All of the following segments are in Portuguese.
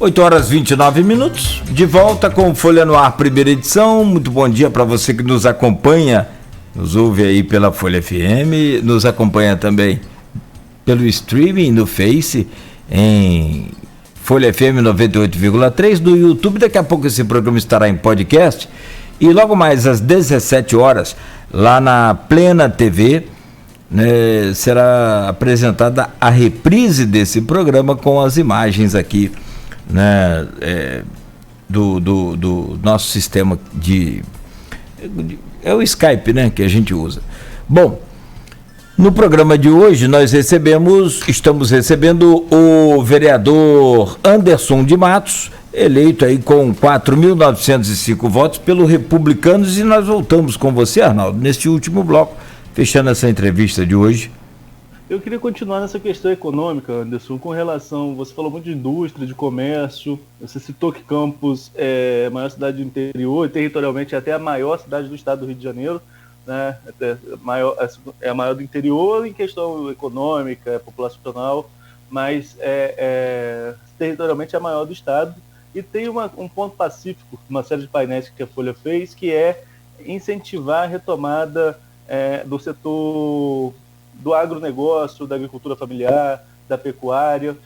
8 horas 29 minutos, de volta com Folha no Ar, primeira edição. Muito bom dia para você que nos acompanha, nos ouve aí pela Folha FM, nos acompanha também pelo streaming no Face, em Folha FM 98,3, no YouTube. Daqui a pouco esse programa estará em podcast e logo mais às 17 horas, lá na Plena TV, né, será apresentada a reprise desse programa com as imagens aqui, né, do nosso sistema é o Skype, né, que a gente usa. Bom, no programa de hoje estamos recebendo o vereador Anderson de Matos, eleito aí com 4.905 votos pelos Republicanos, e nós voltamos com você, Arnaldo, neste último bloco, fechando essa entrevista de hoje. Eu queria continuar nessa questão econômica, Anderson, com relação, você falou muito de indústria, de comércio, você citou que Campos é a maior cidade do interior e territorialmente é até a maior cidade do estado do Rio de Janeiro, né? É a maior do interior em questão econômica, populacional, mas territorialmente é a maior do estado, e tem um ponto pacífico, uma série de painéis que a Folha fez, que é incentivar a retomada do setor do agronegócio, da agricultura familiar, da pecuária.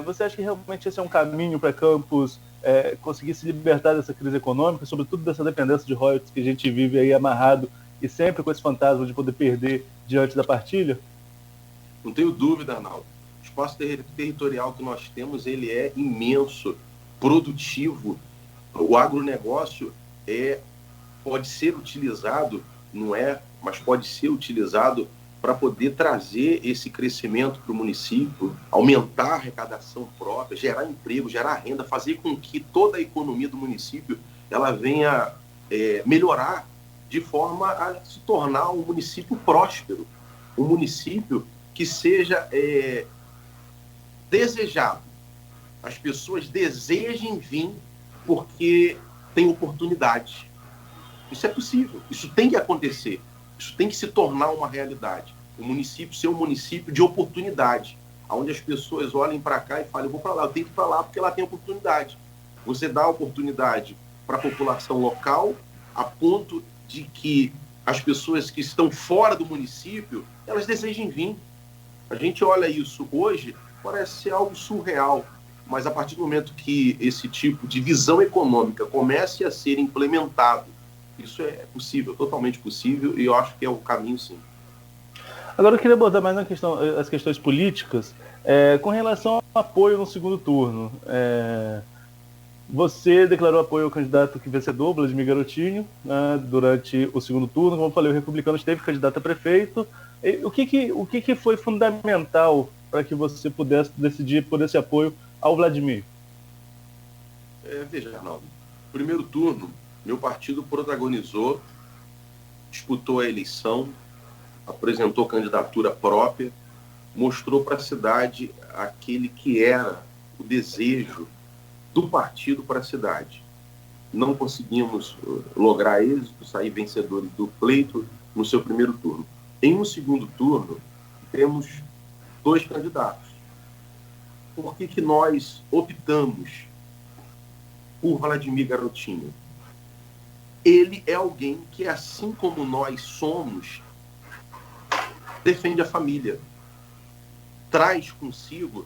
Você acha que realmente esse é um caminho para Campos conseguir se libertar dessa crise econômica, sobretudo dessa dependência de royalties que a gente vive aí amarrado e sempre com esse fantasma de poder perder diante da partilha? Não tenho dúvida, Arnaldo. O espaço territorial que nós temos, ele é imenso, produtivo. O agronegócio pode ser utilizado, mas pode ser utilizado para poder trazer esse crescimento para o município, aumentar a arrecadação própria, gerar emprego, gerar renda, fazer com que toda a economia do município ela venha melhorar de forma a se tornar um município próspero, um município que seja desejado. As pessoas desejem vir porque tem oportunidade. Isso é possível, isso tem que acontecer. Isso tem que se tornar uma realidade. O município ser um município de oportunidade, onde as pessoas olhem para cá e falem, eu vou para lá, eu tenho que ir para lá porque lá tem oportunidade. Você dá oportunidade para a população local, a ponto de que as pessoas que estão fora do município, elas desejem vir. A gente olha isso hoje, parece ser algo surreal, mas a partir do momento que esse tipo de visão econômica comece a ser implementado, isso é possível, totalmente possível, e eu acho que é o caminho, sim. Agora eu queria botar mais as questões políticas, com relação ao apoio no segundo turno. Você declarou apoio ao candidato que vencedor, Vladimir Garotinho, né, durante o segundo turno. Como eu falei, o republicano esteve candidato a prefeito. O que foi fundamental para que você pudesse decidir por esse apoio ao Vladimir? Veja, Arnaldo, primeiro turno, meu partido protagonizou, disputou a eleição, apresentou candidatura própria, mostrou para a cidade aquele que era o desejo do partido para a cidade. Não conseguimos lograr êxito, sair vencedores do pleito no seu primeiro turno. Em um segundo turno, temos 2 candidatos. Por que nós optamos por Vladimir Garotinho? Ele é alguém que, assim como nós somos, defende a família. Traz consigo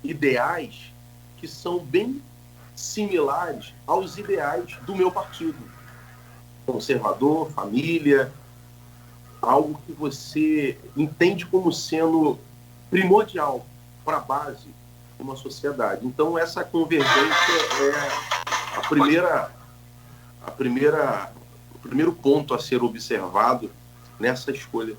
ideais que são bem similares aos ideais do meu partido. Conservador, família, algo que você entende como sendo primordial para a base de uma sociedade. Então, essa convergência é o primeiro ponto a ser observado nessa escolha.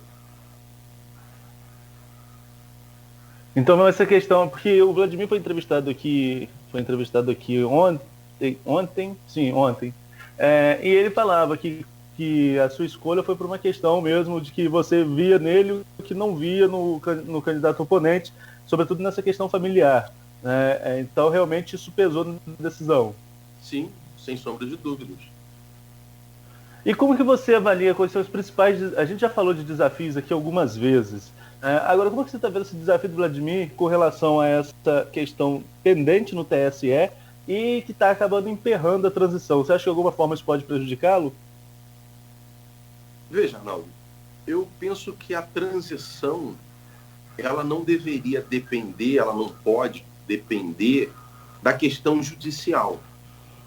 Então, essa questão, porque o Vladimir foi entrevistado aqui ontem, e ele falava que a sua escolha foi por uma questão mesmo de que você via nele o que não via no candidato oponente, sobretudo nessa questão familiar, né? Então, realmente, isso pesou na decisão. Sim, sem sombra de dúvidas. E como que você avalia quais são os principais... A gente já falou de desafios aqui algumas vezes. Agora, como que você está vendo esse desafio do Vladimir com relação a essa questão pendente no TSE e que está acabando emperrando a transição. Você acha que de alguma forma isso pode prejudicá-lo? Veja, Arnaldo, eu penso que a transição ela não deveria depender, ela não pode depender da questão judicial.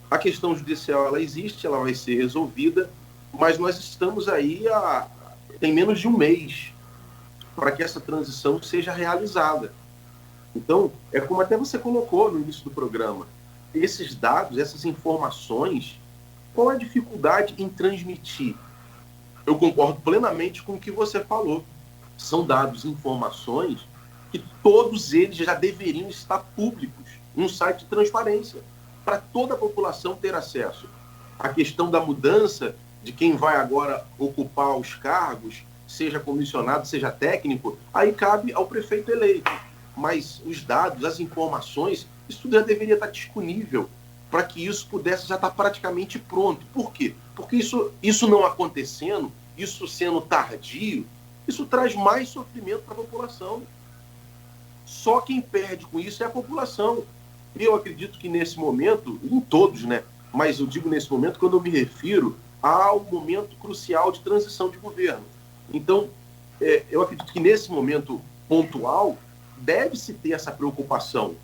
A questão judicial ela existe, ela vai ser resolvida, mas nós estamos aí tem menos de um mês para que essa transição seja realizada. Então, é como até você colocou no início do programa, esses dados, essas informações, qual a dificuldade em transmitir? Eu concordo plenamente com o que você falou. São dados, informações que todos eles já deveriam estar públicos num site de transparência, para toda a população ter acesso. A questão da mudança de quem vai agora ocupar os cargos, seja comissionado, seja técnico, aí cabe ao prefeito eleito. Mas os dados, as informações, isso tudo já deveria estar disponível para que isso pudesse já estar praticamente pronto. Por quê? Porque isso não acontecendo, isso sendo tardio, isso traz mais sofrimento para a população. Só quem perde com isso é a população. Eu acredito que nesse momento, em todos, né? Mas eu digo nesse momento quando eu me refiro ao momento crucial de transição de governo. Então, eu acredito que nesse momento pontual, deve-se ter essa preocupação.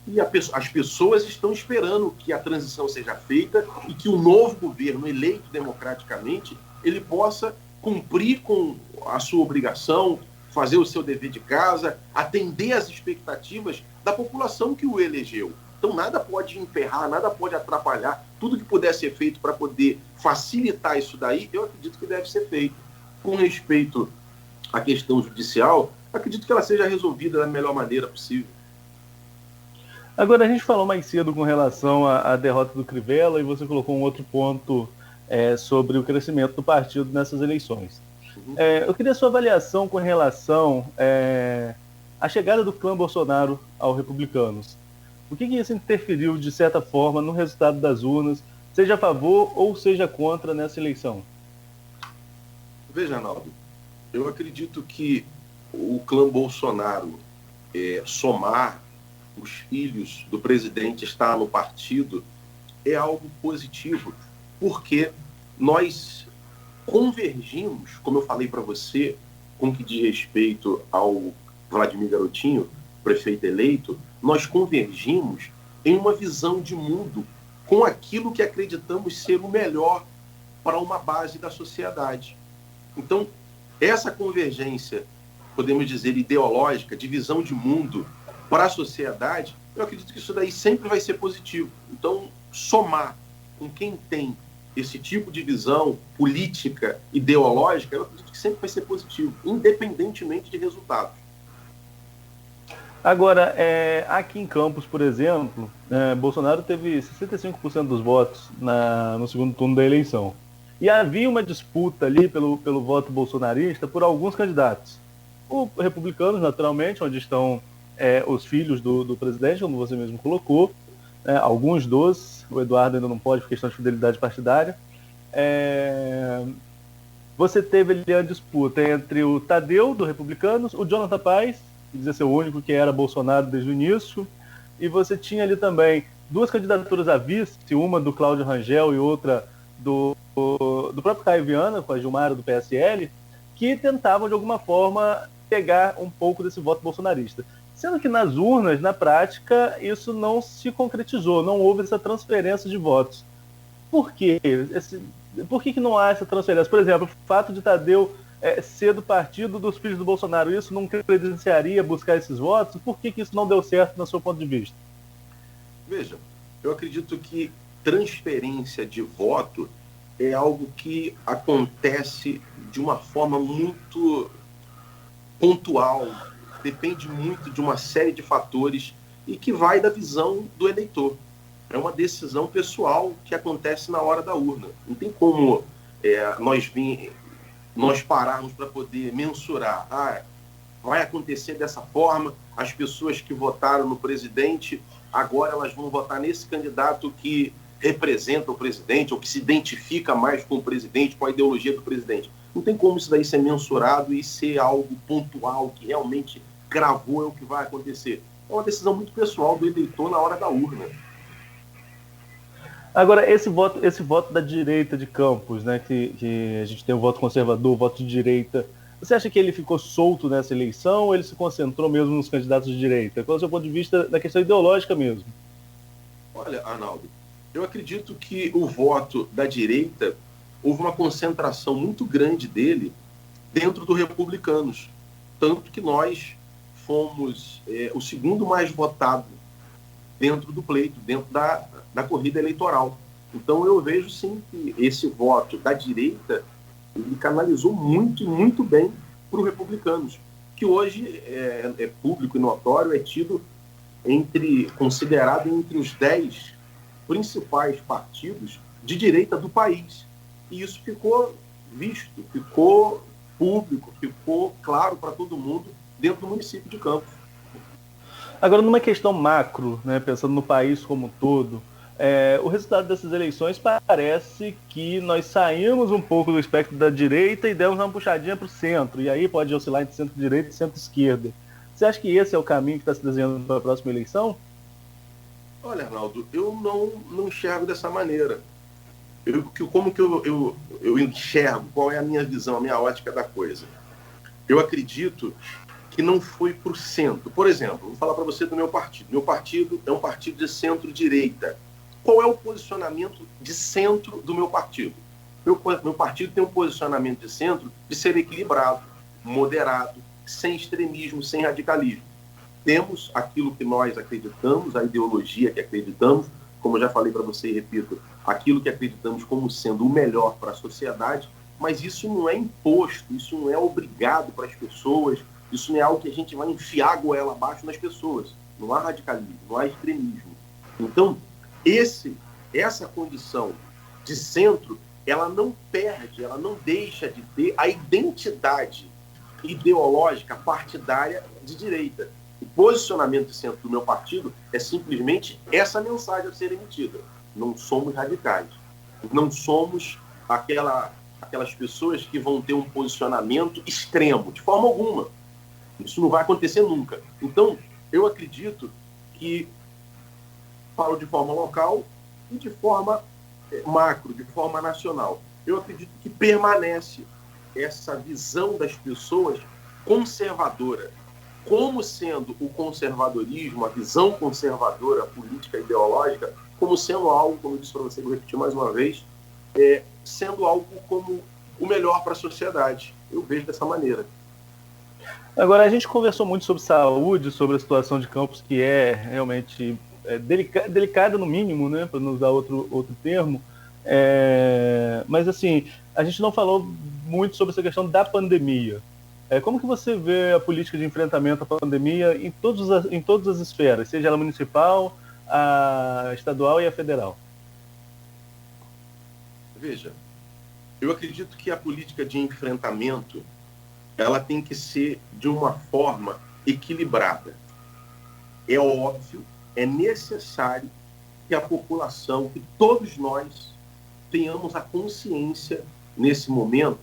E as pessoas estão esperando que a transição seja feita e que o novo governo, eleito democraticamente, ele possa cumprir com a sua obrigação, fazer o seu dever de casa, atender às expectativas da população que o elegeu. Então nada pode emperrar, nada pode atrapalhar. Tudo que puder ser feito para poder facilitar isso daí, eu acredito que deve ser feito. Com respeito à questão judicial, acredito que ela seja resolvida da melhor maneira possível. Agora, a gente falou mais cedo com relação à derrota do Crivella e você colocou um outro ponto sobre o crescimento do partido nessas eleições. Eu queria a sua avaliação com relação à chegada do clã Bolsonaro aos republicanos. O que isso interferiu, de certa forma, no resultado das urnas, seja a favor ou seja contra nessa eleição? Veja, Arnaldo, eu acredito que o clã Bolsonaro somar os filhos do presidente estar no partido é algo positivo, porque nós convergimos, como eu falei para você, com o que diz respeito ao Vladimir Garotinho, prefeito eleito, nós convergimos em uma visão de mundo com aquilo que acreditamos ser o melhor para uma base da sociedade. Então, essa convergência, podemos dizer, ideológica, de visão de mundo para a sociedade, eu acredito que isso daí sempre vai ser positivo. Então, somar com quem tem esse tipo de visão política, ideológica, eu acredito que sempre vai ser positivo, independentemente de resultados. Agora, aqui em Campos, por exemplo, Bolsonaro teve 65% dos votos no segundo turno da eleição. E havia uma disputa ali pelo voto bolsonarista por alguns candidatos. Os republicanos, naturalmente, onde estão os filhos do presidente, como você mesmo colocou, alguns dos, o Eduardo ainda não pode por questão de fidelidade partidária. Você teve ali a disputa entre o Tadeu, do Republicanos, o Jonathan Paz, que dizia ser o único que era Bolsonaro desde o início, e você tinha ali também duas candidaturas a vice, uma do Cláudio Rangel e outra do próprio Caio Viana, com a Gilmara do PSL, que tentavam de alguma forma pegar um pouco desse voto bolsonarista. Sendo que nas urnas, na prática, isso não se concretizou, não houve essa transferência de votos. Por quê? Por que não há essa transferência? Por exemplo, o fato de Tadeu ser do partido dos filhos do Bolsonaro, isso não credenciaria buscar esses votos? Por que isso não deu certo, no seu ponto de vista? Veja, eu acredito que transferência de voto é algo que acontece de uma forma muito pontual, depende muito de uma série de fatores e que vai da visão do eleitor. É uma decisão pessoal que acontece na hora da urna. Não tem como nós pararmos para poder mensurar. Vai acontecer dessa forma, as pessoas que votaram no presidente, agora elas vão votar nesse candidato que representa o presidente ou que se identifica mais com o presidente, com a ideologia do presidente. Não tem como isso daí ser mensurado e ser algo pontual, que realmente gravou é o que vai acontecer. É uma decisão muito pessoal do eleitor na hora da urna. Agora, esse voto da direita de Campos, né, que a gente tem o voto conservador, o voto de direita, você acha que ele ficou solto nessa eleição ou ele se concentrou mesmo nos candidatos de direita? Qual é o seu ponto de vista da questão ideológica mesmo? Olha, Arnaldo, eu acredito que o voto da direita, houve uma concentração muito grande dele dentro do Republicanos. Tanto que nós fomos o segundo mais votado dentro do pleito, dentro da corrida eleitoral. Então eu vejo sim que esse voto da direita ele canalizou muito, muito bem para os Republicanos, que hoje é público e notório, é tido considerado entre os 10 principais partidos de direita do país. E isso ficou visto, ficou público, ficou claro para todo mundo dentro do município de Campos. Agora, numa questão macro, né, pensando no país como um todo, o resultado dessas eleições parece que nós saímos um pouco do espectro da direita e demos uma puxadinha para o centro, e aí pode oscilar entre centro-direita e centro-esquerda. Você acha que esse é o caminho que está se desenhando para a próxima eleição? Olha, Arnaldo, eu não enxergo dessa maneira. Eu enxergo, qual é a minha visão, a minha ótica da coisa? Eu acredito que não foi para o centro. Por exemplo, vou falar para você do meu partido. Meu partido é um partido de centro-direita. Qual é o posicionamento de centro do meu partido? Meu partido tem um posicionamento de centro de ser equilibrado, moderado, sem extremismo, sem radicalismo. Temos aquilo que nós acreditamos, a ideologia que acreditamos, como eu já falei para você e repito, aquilo que acreditamos como sendo o melhor para a sociedade, mas isso não é imposto, isso não é obrigado para as pessoas, isso não é algo que a gente vai enfiar a goela abaixo nas pessoas. Não há radicalismo, não há extremismo. Então, essa condição de centro, ela não perde, ela não deixa de ter a identidade ideológica partidária de direita. O posicionamento de centro do meu partido é simplesmente essa mensagem a ser emitida. Não somos radicais. Não somos aquelas pessoas que vão ter um posicionamento extremo, de forma alguma. Isso não vai acontecer nunca. Então, eu acredito que, falo de forma local e de forma macro, de forma nacional, eu acredito que permanece essa visão das pessoas conservadora, como sendo o conservadorismo, a visão conservadora, política e ideológica, como sendo algo, como eu disse para você, vou repetir mais uma vez, sendo algo como o melhor para a sociedade. Eu vejo dessa maneira. Agora, a gente conversou muito sobre saúde, sobre a situação de Campos, que é realmente delicada no mínimo, né, para não usar outro termo. Mas, assim, a gente não falou muito sobre essa questão da pandemia. Como que você vê a política de enfrentamento à pandemia em todas as esferas, seja ela municipal, a estadual e a federal? Veja, eu acredito que a política de enfrentamento ela tem que ser de uma forma equilibrada. É óbvio, é necessário que a população, que todos nós tenhamos a consciência nesse momento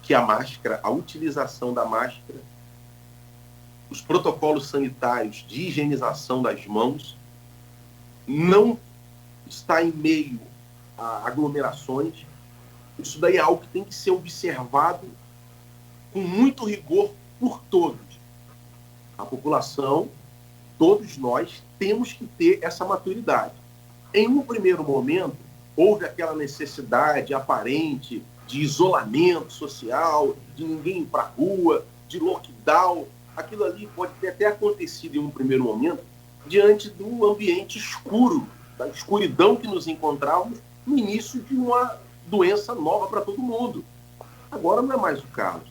que a máscara, a utilização da máscara, os protocolos sanitários de higienização das mãos não está em meio a aglomerações. Isso daí é algo que tem que ser observado com muito rigor por todos. A população, todos nós, temos que ter essa maturidade. Em um primeiro momento, houve aquela necessidade aparente de isolamento social, de ninguém ir para a rua, de lockdown. Aquilo ali pode ter até acontecido em um primeiro momento diante do ambiente escuro, da escuridão que nos encontrávamos no início de uma doença nova para todo mundo. Agora não é mais o caso.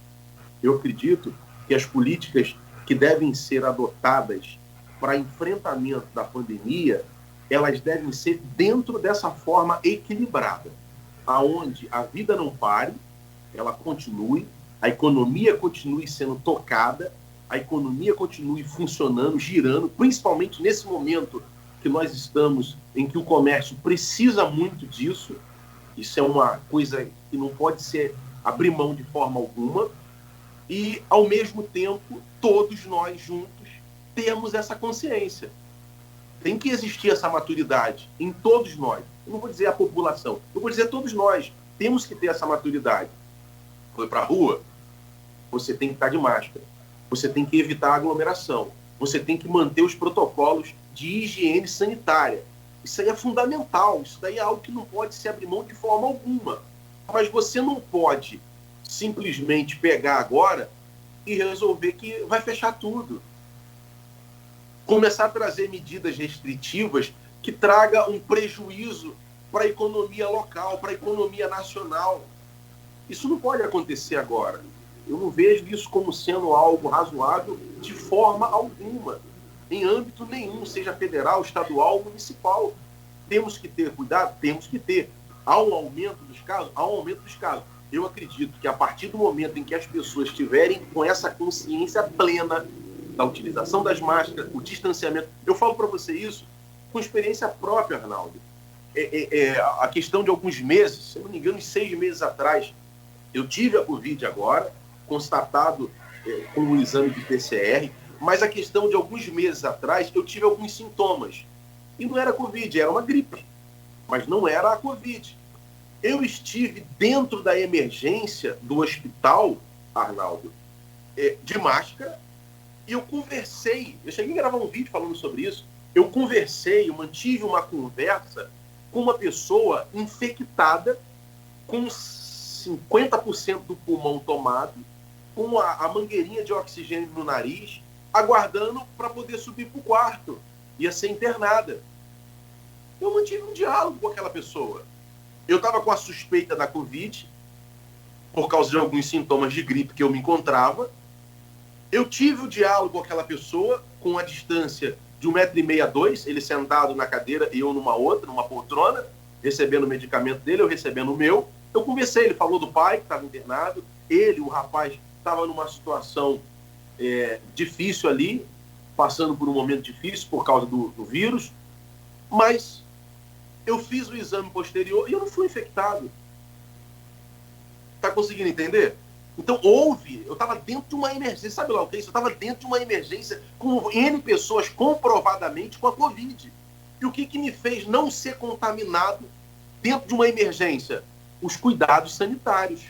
Eu acredito que as políticas que devem ser adotadas para enfrentamento da pandemia, elas devem ser dentro dessa forma equilibrada, aonde a vida não pare, ela continue, a economia continue sendo tocada, a economia continue funcionando, girando, principalmente nesse momento que nós estamos, em que o comércio precisa muito disso. Isso é uma coisa que não pode ser abrir mão de forma alguma. E, ao mesmo tempo, todos nós juntos temos essa consciência. Tem que existir essa maturidade em todos nós. Eu não vou dizer a população, eu vou dizer todos nós. Temos que ter essa maturidade. Foi para a rua, você tem que estar de máscara. Você tem que evitar a aglomeração. Você tem que manter os protocolos de higiene sanitária. Isso aí é fundamental. Isso daí é algo que não pode se abrir mão de forma alguma. Mas você não pode simplesmente pegar agora e resolver que vai fechar tudo. Começar a trazer medidas restritivas que traga um prejuízo para a economia local, para a economia nacional. Isso não pode acontecer agora. Eu não vejo isso como sendo algo razoável de forma alguma, em âmbito nenhum, seja federal, estadual ou municipal. Temos que ter cuidado? Temos que ter. Há um aumento dos casos? Há um aumento dos casos. Eu acredito que a partir do momento em que as pessoas estiverem com essa consciência plena da utilização das máscaras, o distanciamento... Eu falo para você isso com experiência própria, Arnaldo. A questão de alguns meses, se eu não me engano, 6 meses atrás, eu tive a Covid agora, constatado com o exame de PCR, mas a questão de alguns meses atrás, eu tive alguns sintomas. E não era Covid, era uma gripe, mas não era a Covid. Eu estive dentro da emergência do hospital, Arnaldo, de máscara, e eu conversei, eu cheguei a gravar um vídeo falando sobre isso, eu mantive uma conversa com uma pessoa infectada, com 50% do pulmão tomado, com a mangueirinha de oxigênio no nariz, aguardando para poder subir para o quarto. Ia ser internada. Eu mantive um diálogo com aquela pessoa. Eu estava com a suspeita da Covid, por causa de alguns sintomas de gripe que eu me encontrava. Eu tive o diálogo com aquela pessoa, com a distância de 1,5 m a 2 m, ele sentado na cadeira e eu numa poltrona, recebendo o medicamento dele, eu recebendo o meu. Eu conversei, ele falou do pai que estava internado, o rapaz, estava numa situação difícil ali, passando por um momento difícil por causa do vírus, mas eu fiz o exame posterior e eu não fui infectado. Está conseguindo entender? Então eu estava dentro de uma emergência, sabe lá o que é isso? Eu estava dentro de uma emergência com N pessoas comprovadamente com a Covid. E o que me fez não ser contaminado dentro de uma emergência? Os cuidados sanitários.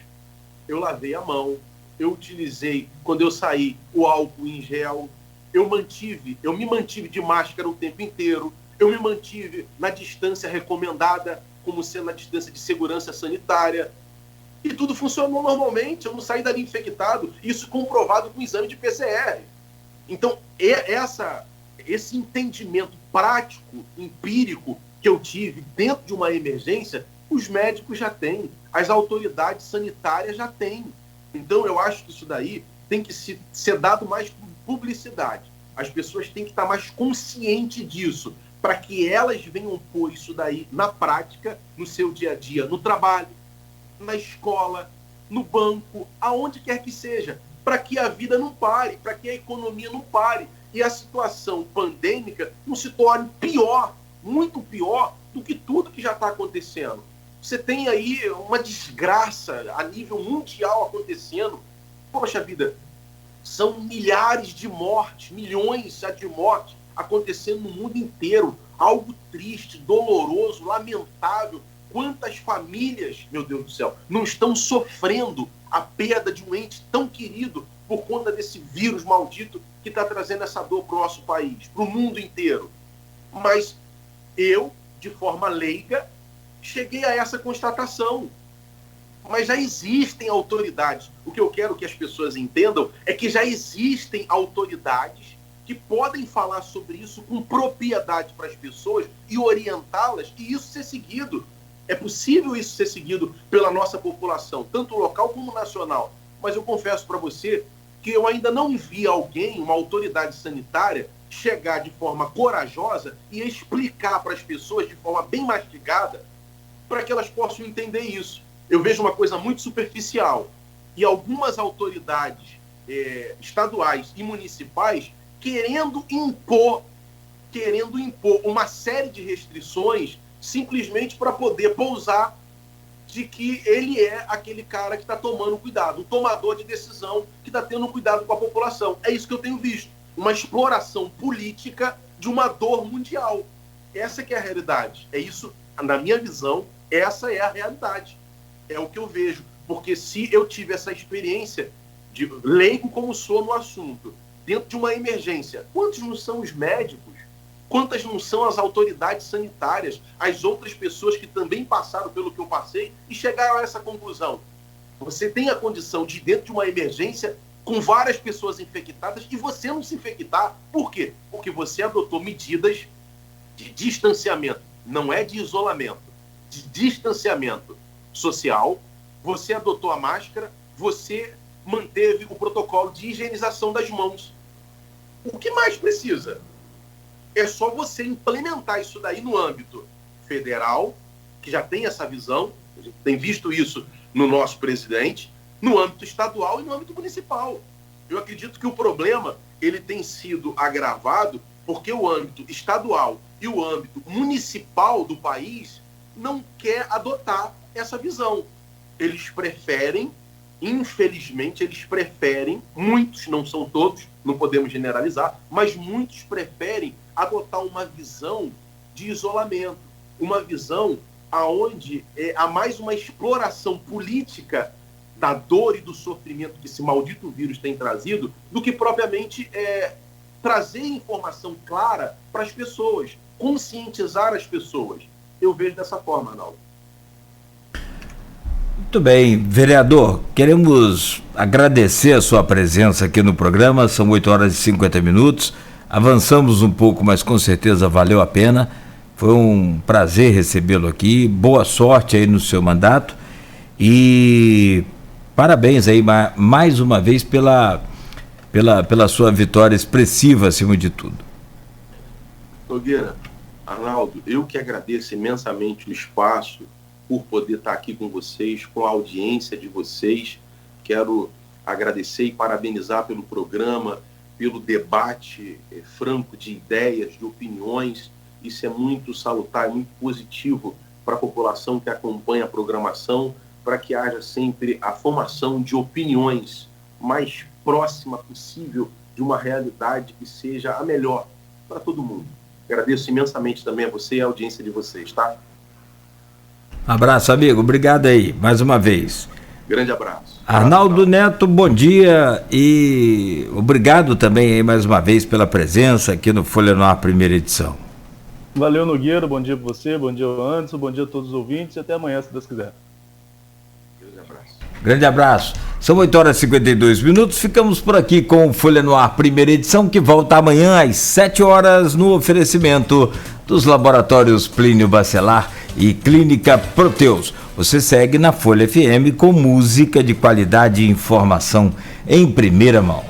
Eu lavei a mão, eu utilizei, quando eu saí, o álcool em gel, eu me mantive de máscara o tempo inteiro, eu me mantive na distância recomendada, como sendo a distância de segurança sanitária, e tudo funcionou normalmente, eu não saí dali infectado, isso comprovado com o exame de PCR. Então, esse entendimento prático, empírico, que eu tive dentro de uma emergência, os médicos já têm, as autoridades sanitárias já têm. Então, eu acho que isso daí tem que ser dado mais publicidade. As pessoas têm que estar mais conscientes disso, para que elas venham pôr isso daí na prática, no seu dia a dia, no trabalho, na escola, no banco, aonde quer que seja, para que a vida não pare, para que a economia não pare e a situação pandêmica não se torne pior, muito pior do que tudo que já está acontecendo. Você tem aí uma desgraça a nível mundial acontecendo. Poxa vida, são milhares de mortes, milhões já de mortes acontecendo no mundo inteiro. Algo triste, doloroso, lamentável. Quantas famílias, meu Deus do céu, não estão sofrendo a perda de um ente tão querido por conta desse vírus maldito que está trazendo essa dor para o nosso país, para o mundo inteiro. Mas eu, de forma leiga, cheguei a essa constatação. Mas já existem autoridades. O que eu quero que as pessoas entendam é que já existem autoridades que podem falar sobre isso com propriedade para as pessoas e orientá-las, e isso ser seguido. É possível isso ser seguido pela nossa população, tanto local como nacional. Mas eu confesso para você que eu ainda não vi alguém, uma autoridade sanitária, chegar de forma corajosa e explicar para as pessoas de forma bem mastigada para que elas possam entender isso. Eu vejo uma coisa muito superficial. E algumas autoridades estaduais e municipais querendo impor uma série de restrições simplesmente para poder pousar de que ele é aquele cara que está tomando cuidado, o tomador de decisão que está tendo cuidado com a população. É isso que eu tenho visto. Uma exploração política de uma dor mundial. Essa que é a realidade. É isso, na minha visão, essa é a realidade. É o que eu vejo. Porque se eu tive essa experiência de leigo como sou no assunto, dentro de uma emergência, quantos não são os médicos? Quantas não são as autoridades sanitárias, as outras pessoas que também passaram pelo que eu passei e chegaram a essa conclusão? Você tem a condição de, dentro de uma emergência, com várias pessoas infectadas, e você não se infectar. Por quê? Porque você adotou medidas de distanciamento, não é de isolamento, de distanciamento social. Você adotou a máscara, você manteve o protocolo de higienização das mãos. O que mais precisa? É só você implementar isso daí no âmbito federal, que já tem essa visão, a gente tem visto isso no nosso presidente, no âmbito estadual e no âmbito municipal. Eu acredito que o problema ele tem sido agravado porque o âmbito estadual e o âmbito municipal do país não quer adotar essa visão. Eles preferem, infelizmente, muitos, não são todos, não podemos generalizar, mas muitos preferem adotar uma visão de isolamento, uma visão aonde há mais uma exploração política da dor e do sofrimento que esse maldito vírus tem trazido, do que propriamente trazer informação clara para as pessoas, conscientizar as pessoas. Eu vejo dessa forma, Arnaldo. Muito bem, vereador, queremos agradecer a sua presença aqui no programa, são 8h50, avançamos um pouco, mas com certeza valeu a pena, foi um prazer recebê-lo aqui, boa sorte aí no seu mandato e parabéns aí mais uma vez pela sua vitória expressiva acima de tudo. Nogueira, Arnaldo, eu que agradeço imensamente o espaço, por poder estar aqui com vocês, com a audiência de vocês. Quero agradecer e parabenizar pelo programa, pelo debate franco de ideias, de opiniões. Isso é muito salutar, muito positivo para a população que acompanha a programação, para que haja sempre a formação de opiniões mais próxima possível de uma realidade que seja a melhor para todo mundo. Agradeço imensamente também a você e a audiência de vocês, tá? Abraço, amigo. Obrigado aí, mais uma vez. Grande abraço. Arnaldo Neto, bom dia e obrigado também aí mais uma vez pela presença aqui no Folha no Ar, primeira edição. Valeu, Nogueira. Bom dia para você, bom dia, Anderson, bom dia a todos os ouvintes e até amanhã, se Deus quiser. Grande abraço. Grande abraço. São 8h52, ficamos por aqui com o Folha no Ar, primeira edição, que volta amanhã às 7h no oferecimento dos laboratórios Plínio Bacelar e Clínica Proteus. Você segue na Folha FM com música de qualidade e informação em primeira mão.